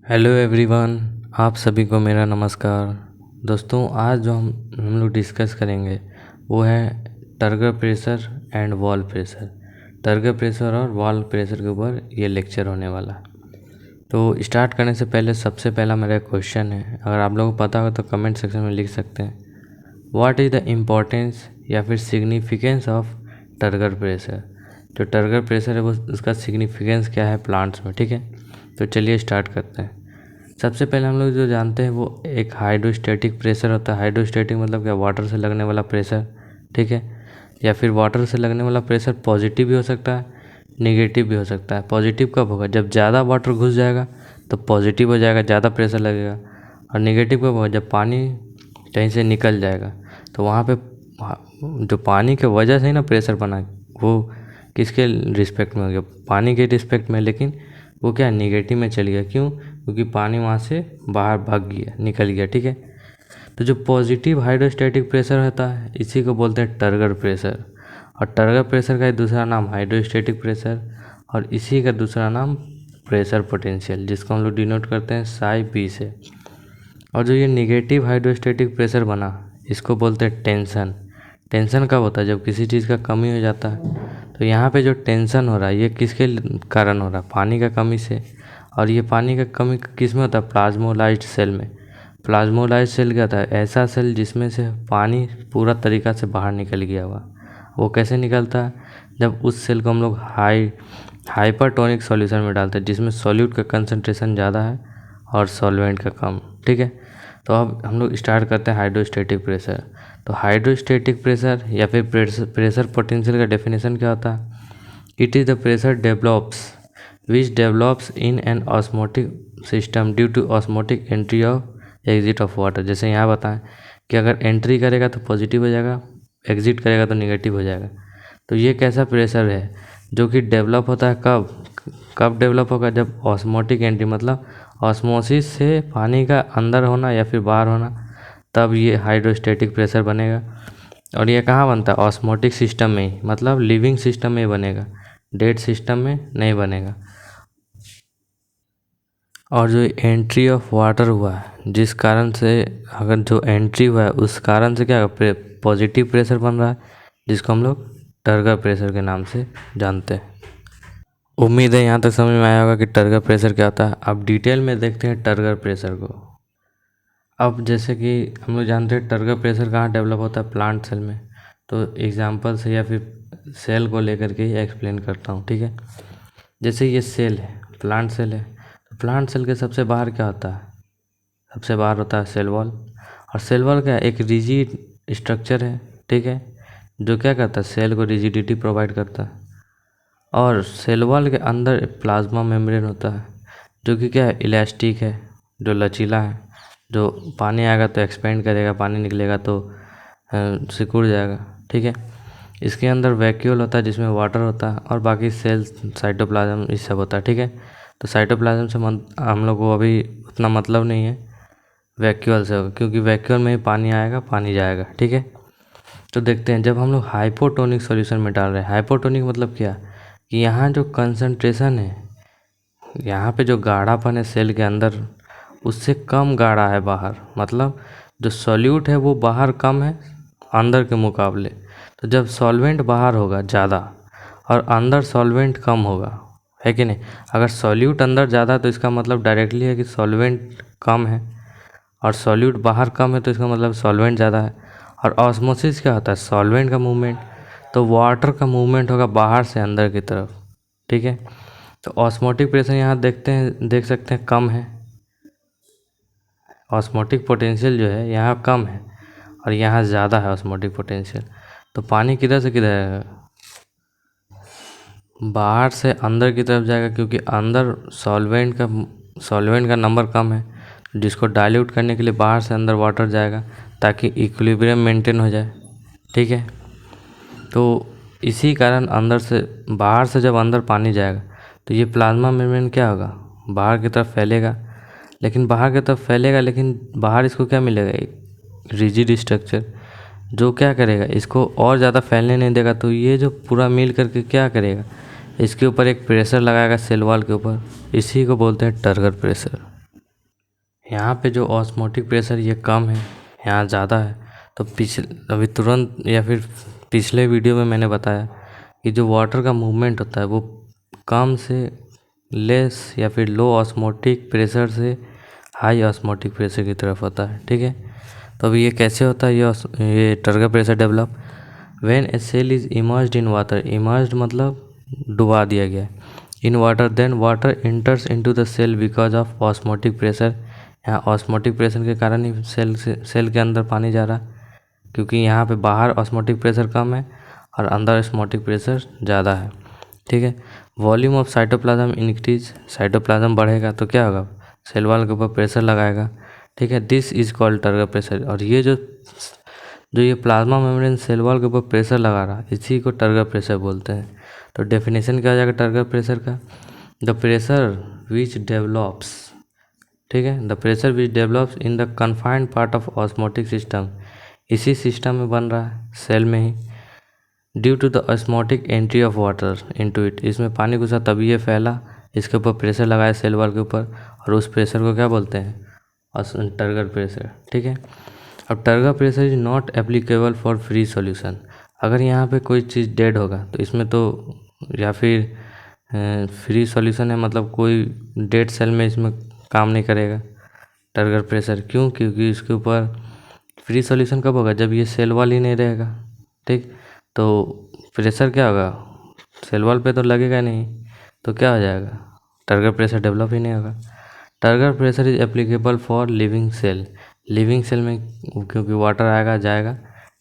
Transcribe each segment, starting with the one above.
Hello everyone, आप सभी को मेरा नमस्कार। दोस्तों, आज जो हम लोग डिस्कस करेंगे वो है turgor pressure and wall pressure. Turgor pressure और वॉल प्रेशर के ऊपर ये लेक्चर होने वाला। तो स्टार्ट करने से पहले सबसे पहला मेरा क्वेश्चन है, अगर आप लोगों को पता हो तो कमेंट सेक्शन में लिख सकते हैं। व्हाट इज़ द इम्पोर्टेंस या फिर सिग्निफिकेंस ऑफ टर्गर प्रेशर। जो टर्गर प्रेशर है वो उसका सिग्निफिकेंस क्या है प्लांट्स में, ठीक है। तो चलिए स्टार्ट करते हैं। सबसे पहले हम लोग जो जानते हैं वो एक हाइड्रोस्टैटिक प्रेशर होता है। हाइड्रोस्टैटिक मतलब क्या, वाटर से लगने वाला प्रेशर, ठीक है। या फिर वाटर से लगने वाला प्रेशर पॉजिटिव भी हो सकता है, नेगेटिव भी हो सकता है। पॉजिटिव कब होगा, जब ज़्यादा वाटर घुस जाएगा तो पॉजिटिव हो जाएगा, ज़्यादा प्रेशर लगेगा। और नेगेटिव कब होगा, जब पानी कहीं से निकल जाएगा तो वहाँ पे जो पानी के वजह से ही ना प्रेशर बना, वो किसके रिस्पेक्ट में हो गया, पानी के रिस्पेक्ट में। लेकिन वो क्या नेगेटिव में चल गया, क्यों? क्योंकि पानी वहाँ से बाहर भाग गया, निकल गया, ठीक है। तो जो पॉजिटिव हाइड्रोस्टैटिक प्रेशर होता है इसी को बोलते हैं टर्गर प्रेशर। और टर्गर प्रेशर का दूसरा नाम हाइड्रोस्टैटिक प्रेशर, और इसी का दूसरा नाम प्रेशर पोटेंशियल, जिसको हम लोग डिनोट करते हैं साई पी से। और जो ये नेगेटिव हाइड्रोस्टैटिक प्रेशर बना इसको बोलते हैं टेंशन। टेंशन कब होता है, जब किसी चीज़ का कमी हो जाता है। तो यहाँ पे जो टेंशन हो रहा है ये किसके कारण हो रहा है, पानी का कमी से। और ये पानी का कमी किस में होता है, प्लाज्मोलाइज्ड सेल में। प्लाज्मोलाइज्ड सेल क्या होता है, ऐसा सेल जिसमें से पानी पूरा तरीका से बाहर निकल गया हुआ। वो कैसे निकलता है, जब उस सेल को हम लोग हाइपरटोनिक सॉल्यूशन में डालते हैं, जिसमें सॉल्यूट का कंसंट्रेशन ज़्यादा है और सॉल्वेंट का कम, ठीक है। तो अब हम लोग स्टार्ट करते हैं हाइड्रोस्टैटिक प्रेशर। तो हाइड्रोस्टैटिक प्रेशर या फिर प्रेशर पोटेंशियल का डेफिनेशन क्या होता है, it is the pressure develops which develops in an osmotic system due to osmotic entry of exit of water। जैसे यहाँ बताएं कि अगर एंट्री करेगा तो पॉजिटिव हो जाएगा, एग्जिट करेगा तो निगेटिव हो जाएगा। तो ये कैसा प्रेशर है जो कि डेवलप होता है, कब डेवलप होगा, जब ऑस्मोटिक एंट्री मतलब ऑस्मोसिस से पानी का अंदर होना या फिर बाहर होना, तब ये हाइड्रोस्टैटिक प्रेशर बनेगा। और ये कहाँ बनता है, ऑस्मोटिक सिस्टम में ही, मतलब लिविंग सिस्टम में ही बनेगा, डेड सिस्टम में नहीं बनेगा। और जो एंट्री ऑफ वाटर हुआ है, जिस कारण से, अगर जो एंट्री हुआ है उस कारण से क्या पॉजिटिव प्रेशर बन रहा है, जिसको हम लोग टर्गर प्रेशर के नाम से जानते हैं। उम्मीद है यहाँ तक समझ में आया होगा कि टर्गर प्रेशर क्या होता है। अब डिटेल में देखते हैं टर्गर प्रेशर को। अब जैसे कि हम लोग जानते हैं टर्गर प्रेशर कहाँ डेवलप होता है, प्लांट सेल में। तो एग्जांपल से या फिर सेल को लेकर के ही एक्सप्लेन करता हूँ, ठीक है। जैसे ये सेल है, प्लांट सेल है, तो प्लांट सेल के सबसे बाहर क्या होता है, सबसे बाहर होता है सेल वॉल। और सेल वॉल क्या है, एक रिजिड स्ट्रक्चर है, ठीक है, जो क्या करता है, सेल को रिजिडिटी प्रोवाइड करता है। और सेल वॉल के अंदर प्लाज्मा मेम्ब्रेन होता है, जो कि क्या है, इलास्टिक है, जो लचीला है, जो पानी आएगा तो एक्सपेंड करेगा, पानी निकलेगा तो सिकुड़ जाएगा, ठीक है। इसके अंदर वैक्यूल होता है जिसमें वाटर होता है, और बाकी सेल, साइटोप्लाज्म, ये सब होता है, ठीक है। तो साइटोप्लाज्म से हम लोग को अभी उतना मतलब नहीं है, वैक्यूल से होगा, क्योंकि वैक्यूल में ही पानी आएगा, पानी जाएगा, ठीक है। तो देखते हैं, जब हम लोग हाइपोटोनिक सॉल्यूशन में डाल रहे हैं, हाइपोटोनिक मतलब क्या, कि यहाँ जो कंसंट्रेशन है, यहाँ पे जो गाढ़ापन है सेल के अंदर, उससे कम गाढ़ा है बाहर, मतलब जो सॉल्यूट है वो बाहर कम है अंदर के मुकाबले। तो जब सॉल्वेंट बाहर होगा ज़्यादा और अंदर सॉल्वेंट कम होगा, है कि नहीं। अगर सॉल्यूट अंदर ज़्यादा तो इसका मतलब डायरेक्टली है कि सॉल्वेंट कम है, और सॉल्यूट बाहर कम है तो इसका मतलब सॉल्वेंट ज़्यादा है। और ऑस्मोसिस क्या होता है, सॉल्वेंट का मूवमेंट, तो वाटर का मूवमेंट होगा बाहर से अंदर की तरफ, ठीक है। तो ऑस्मोटिक प्रेशर यहाँ देख सकते हैं कम है, ऑस्मोटिक पोटेंशियल जो है यहाँ कम है और यहाँ ज़्यादा है ऑस्मोटिक पोटेंशियल। तो पानी किधर से किधर है, बाहर से अंदर की तरफ जाएगा, क्योंकि अंदर सॉल्वेंट का नंबर कम है, जिसको डाइल्यूट करने के लिए बाहर से अंदर वाटर जाएगा ताकि इक्विलिब्रियम मेंटेन हो जाए, ठीक है। तो इसी कारण अंदर से, बाहर से जब अंदर पानी जाएगा तो ये प्लाज्मा मेम्ब्रेन क्या होगा, बाहर की तरफ फैलेगा। लेकिन बाहर की तरफ फैलेगा, लेकिन बाहर इसको क्या मिलेगा, एक रिजिड स्ट्रक्चर, जो क्या करेगा, इसको और ज़्यादा फैलने नहीं देगा। तो ये जो पूरा मिल करके क्या करेगा, इसके ऊपर एक प्रेशर लगाएगा सेल वॉल के ऊपर, इसी को बोलते हैं टर्गर प्रेशर। यहाँ पे जो ऑस्मोटिक प्रेशर ये कम है, यहाँ ज़्यादा है। तो अभी तुरंत या फिर पिछले वीडियो में मैंने बताया कि जो वाटर का मूवमेंट होता है वो कम से लेस या फिर लो ऑस्मोटिक प्रेशर से हाई ऑस्मोटिक प्रेशर की तरफ होता है, ठीक है। तो अभी ये कैसे होता है, ये turgor pressure develop when a cell is immersed in water. Immersed मतलब डुबा दिया गया in water, then water enters into the cell because of osmotic pressure. यहाँ ऑस्मोटिक प्रेशर के कारण ही सेल के अंदर पानी जा रहा, क्योंकि यहाँ पे बाहर ऑस्मोटिक प्रेशर कम है और अंदर ऑस्मोटिक प्रेशर ज़्यादा है, ठीक है। Volume of cytoplasm increase, cytoplasm बढ़ेगा तो क्या होगा, सेल वॉल के ऊपर प्रेशर लगाएगा, ठीक है। This is called turgor pressure. और ये जो ये प्लाज्मा मेम्ब्रेन सेल वॉल के ऊपर प्रेशर लगा रहा है, इसी को टर्गर प्रेशर बोलते हैं। तो डेफिनेशन क्या हो जाएगा टर्गर प्रेशर का, द प्रेशर विच डेवलप्स, ठीक है, the pressure which develops in the confined part of osmotic system, इसी सिस्टम में बन रहा है सेल में ही, due to the osmotic entry of water into it. इसमें पानी घुसा तभी ये फैला, इसके ऊपर प्रेशर लगाया सेल वॉल के ऊपर, और उस प्रेशर को क्या बोलते हैं, टर्गर प्रेशर, ठीक है। अब turgor pressure is not applicable for free solution. अगर यहाँ पे कोई चीज़ डेड होगा तो इसमें तो, या फिर फ्री सॉल्यूशन है मतलब कोई डेड सेल में इसमें काम नहीं करेगा टर्गर प्रेशर। क्यों, क्योंकि इसके ऊपर फ्री सॉल्यूशन कब होगा, जब ये सेल वॉल ही नहीं रहेगा, ठीक। तो प्रेशर क्या होगा, सेल वॉल पे तो लगेगा नहीं, तो क्या हो जाएगा, टर्गर प्रेशर डेवलप ही नहीं होगा। Turgor pressure is applicable for living cell, living cell में क्योंकि वाटर आएगा जाएगा,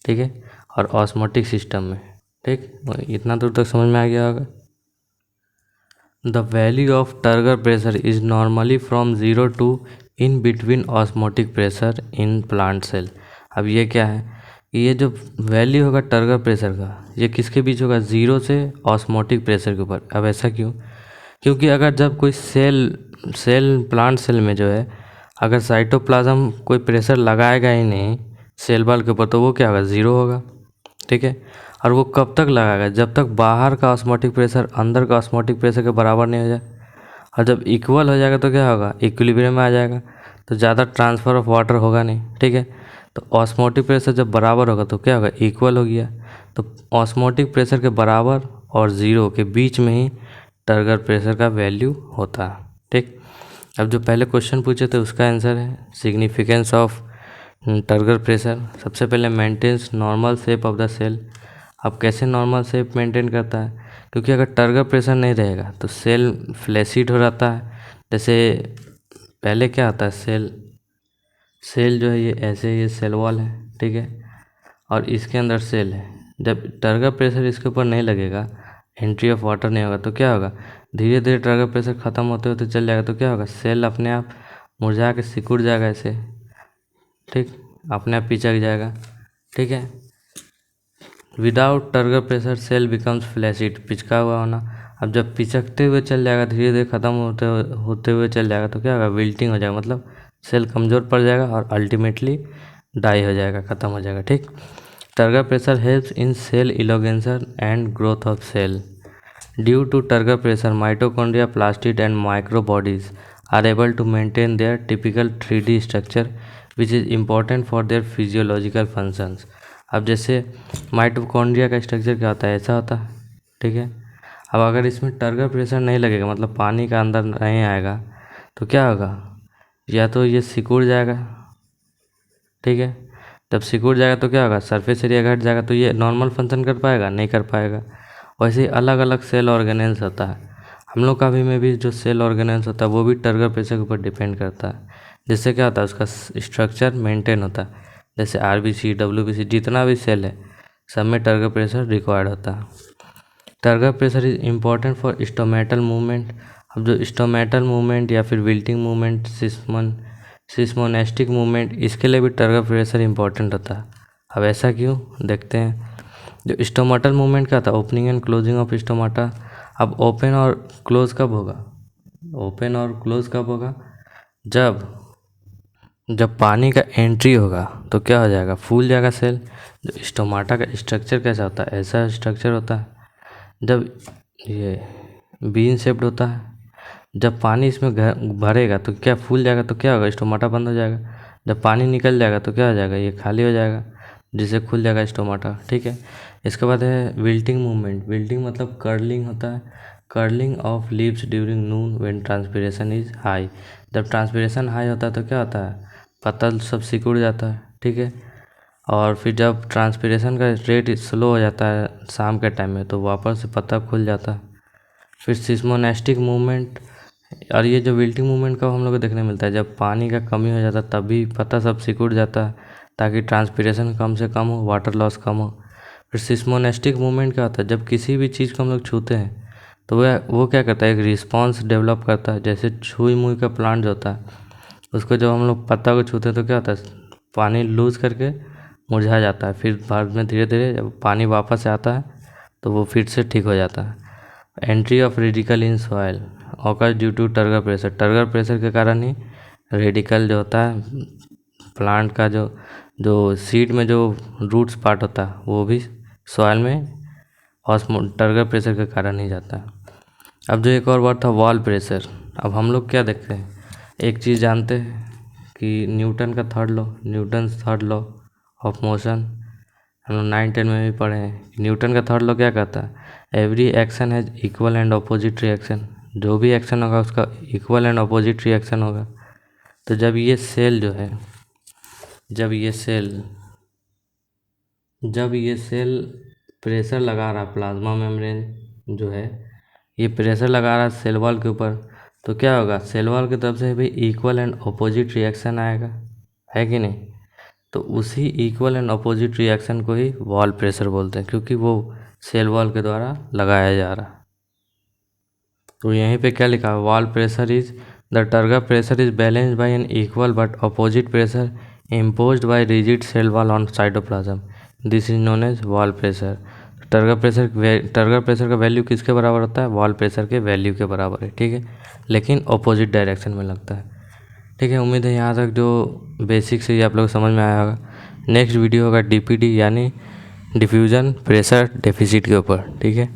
ठीक है, और ऑस्मोटिक सिस्टम में, ठीक। इतना दूर तक समझ में आ गया होगा। The value of turgor pressure is normally from 0 to in between osmotic pressure in plant cell. अब ये क्या है, ये जो वैल्यू होगा टर्गर प्रेशर का, ये किसके बीच होगा, 0 से ऑस्मोटिक प्रेशर के ऊपर। अब ऐसा क्यों, क्योंकि अगर जब कोई सेल प्लांट सेल में जो है, अगर साइटोप्लाज्म कोई प्रेशर लगाएगा ही नहीं सेल वॉल के ऊपर, तो वो क्या होगा, 0 होगा, ठीक है। और वो कब तक लगाएगा, जब तक बाहर का ऑस्मोटिक प्रेशर अंदर का ऑस्मोटिक प्रेशर के बराबर नहीं हो जाए। और जब इक्वल हो जाएगा तो क्या होगा, इक्विलिब्रियम में आ जाएगा, तो ज़्यादा ट्रांसफ़र ऑफ वाटर होगा नहीं, ठीक है। तो ऑस्मोटिक प्रेशर जब बराबर होगा तो क्या होगा, इक्वल हो गया। तो ऑस्मोटिक प्रेशर के बराबर और 0 के बीच में ही टर्गर प्रेशर का वैल्यू होता है, ठीक। अब जो पहले क्वेश्चन पूछे थे उसका आंसर है सिग्निफिकेंस ऑफ टर्गर प्रेशर। सबसे पहले maintains normal shape of the cell. अब कैसे नॉर्मल शेप मेंटेन करता है, क्योंकि अगर टर्गर प्रेशर नहीं रहेगा तो सेल फ्लैसिड हो जाता है। जैसे पहले क्या होता है, सेल जो है ये ऐसे, ये सेल वॉल है, ठीक है, और इसके अंदर सेल है। जब टर्गर प्रेशर इसके ऊपर नहीं लगेगा, एंट्री ऑफ वाटर नहीं होगा, तो क्या होगा, धीरे धीरे टर्गर प्रेशर ख़त्म होते होते चल जाएगा। तो क्या होगा, सेल अपने आप मुरझा के सिकुड़ जाएगा ऐसे, ठीक, अपने आप पिचक जाएगा, ठीक है। Without turgor pressure cell becomes flaccid, पिचका हुआ होना। अब जब पिचकते हुए चल जाएगा, धीरे धीरे ख़त्म होते हुए चल जाएगा, तो क्या होगा, विल्टिंग हो जाएगा, मतलब सेल कमज़ोर पड़ जाएगा और अल्टीमेटली डाई हो जाएगा, ख़त्म हो जाएगा, ठीक। Turgor pressure helps in cell elongation and growth of cell. Due to turgor pressure mitochondria, plastid and micro bodies are able to maintain their typical 3D structure which is important for their physiological functions. अब जैसे mitochondria का structure क्या होता है, ऐसा होता है, ठीक है। अब अगर इसमें टर्गर प्रेशर नहीं लगेगा, मतलब पानी का अंदर नहीं आएगा, तो क्या होगा, या तो ये सिकुड़ जाएगा, ठीक है। जब सिकुड़ जाएगा तो क्या होगा, सरफेस एरिया घट जाएगा, तो ये नॉर्मल फंक्शन कर पाएगा, नहीं कर पाएगा। वैसे ही अलग अलग सेल ऑर्गेनेल्स होता है, हम लोग का भी में भी जो सेल ऑर्गेनेल्स होता है वो भी टर्गर प्रेशर के ऊपर डिपेंड करता है। जिससे क्या होता है, उसका स्ट्रक्चर मेंटेन होता है। जैसे RBC, WBC, जितना भी सेल है सब में टर्गर प्रेशर रिक्वायर्ड होता है। Turgor pressure is important for stomatal movement. अब जो स्टोमेटल मूवमेंट या फिर विल्टिंग मूवमेंट, सिस्मोनेस्टिक मूवमेंट, इसके लिए भी टर्गर प्रेशर इंपॉर्टेंट होता है। अब ऐसा क्यों, देखते हैं। जो स्टोमेटल मूवमेंट क्या था, opening and closing of stomata. अब ओपन और क्लोज कब होगा, ओपन और क्लोज कब होगा, जब पानी का एंट्री होगा तो क्या हो जाएगा, फूल जाएगा सेल। जो स्टोमाटा का स्ट्रक्चर कैसा होता है, ऐसा स्ट्रक्चर होता है। जब ये बीन शेप्ड होता है, जब पानी इसमें भरेगा तो क्या फूल जाएगा, तो क्या होगा, स्टोमाटा बंद हो जाएगा। जब पानी निकल जाएगा तो क्या हो जाएगा, ये खाली हो जाएगा, जिससे खुल जाएगा स्टोमाटा। ठीक है। इसके बाद है विल्टिंग मूवमेंट। विल्टिंग मतलब कर्लिंग होता है। Curling of leaves during Noon when transpiration is high. जब ट्रांसपिरेशन हाई होता है तो क्या होता है, पत्ता सब सिकुड़ जाता है। ठीक है। और फिर जब ट्रांसपिरेशन का रेट स्लो हो जाता है शाम के टाइम में, तो वापस से पत्ता खुल जाता है। फिर सिस्मोनेस्टिक मूवमेंट, और ये जो विल्टिंग मूवमेंट का हम लोग को देखने मिलता है जब पानी का कमी हो जाता है, तभी पत्ता सब सिकुड़ जाता है, ताकि ट्रांसपिरेशन कम से कम हो, वाटर लॉस कम हो। फिर सिस्मोनेस्टिक मूवमेंट क्या होता है, जब किसी भी चीज़ को हम लोग छूते हैं तो वो क्या करता है, एक रिस्पॉन्स डेवलप करता है। जैसे छुई मुई का प्लांट जो होता है, उसको जब हम लोग पत्ता को छूते हैं तो क्या होता है, पानी लूज़ करके मुरझा जाता है। फिर बाद में धीरे धीरे जब पानी वापस आता है तो वो फिर से ठीक हो जाता है। Entry of radicle in soil occur due to turgor pressure. Turgor pressure के कारण ही रेडिकल जो होता है प्लांट का, जो सीड में जो रूट्स पार्ट होता है, वो भी सॉइल में टर्गर प्रेशर के कारण ही जाता है। अब जो एक और वर्ड था वॉल प्रेशर। अब हम लोग क्या देखते हैं, एक चीज़ जानते हैं कि न्यूटन का थर्ड लॉ ऑफ मोशन हम लोग 9-10 में भी पढ़े हैं। न्यूटन का थर्ड लॉ क्या कहता है, every action has equal and opposite reaction. जो भी एक्शन होगा उसका इक्वल एंड अपोजिट रिएक्शन होगा। तो जब ये सेल जो है, जब ये सेल प्रेशर लगा रहा, प्लाज्मा मेम्ब्रेन जो है ये प्रेशर लगा रहा सेल वॉल के ऊपर, तो क्या होगा, सेल वॉल की तरफ से भी इक्वल एंड अपोजिट रिएक्शन आएगा, है कि नहीं। तो उसी इक्वल एंड अपोजिट रिएक्शन को ही वॉल प्रेशर बोलते हैं, क्योंकि वो सेल वॉल के द्वारा लगाया जा रहा। तो यहीं पे क्या लिखा है, wall pressure is the turgor pressure is balanced by an equal but opposite pressure imposed by rigid cell wall on cytoplasm. This is known as wall pressure. Turgor pressure का वैल्यू किसके बराबर होता है, वॉल प्रेशर के value के बराबर है। ठीक है, लेकिन अपोजिट डायरेक्शन में लगता है। ठीक है, उम्मीद है यहाँ तक जो बेसिक से ही आप लोग समझ में आया होगा। नेक्स्ट वीडियो होगा DPD यानी डिफ्यूजन प्रेशर डेफिसिट के ऊपर। ठीक है।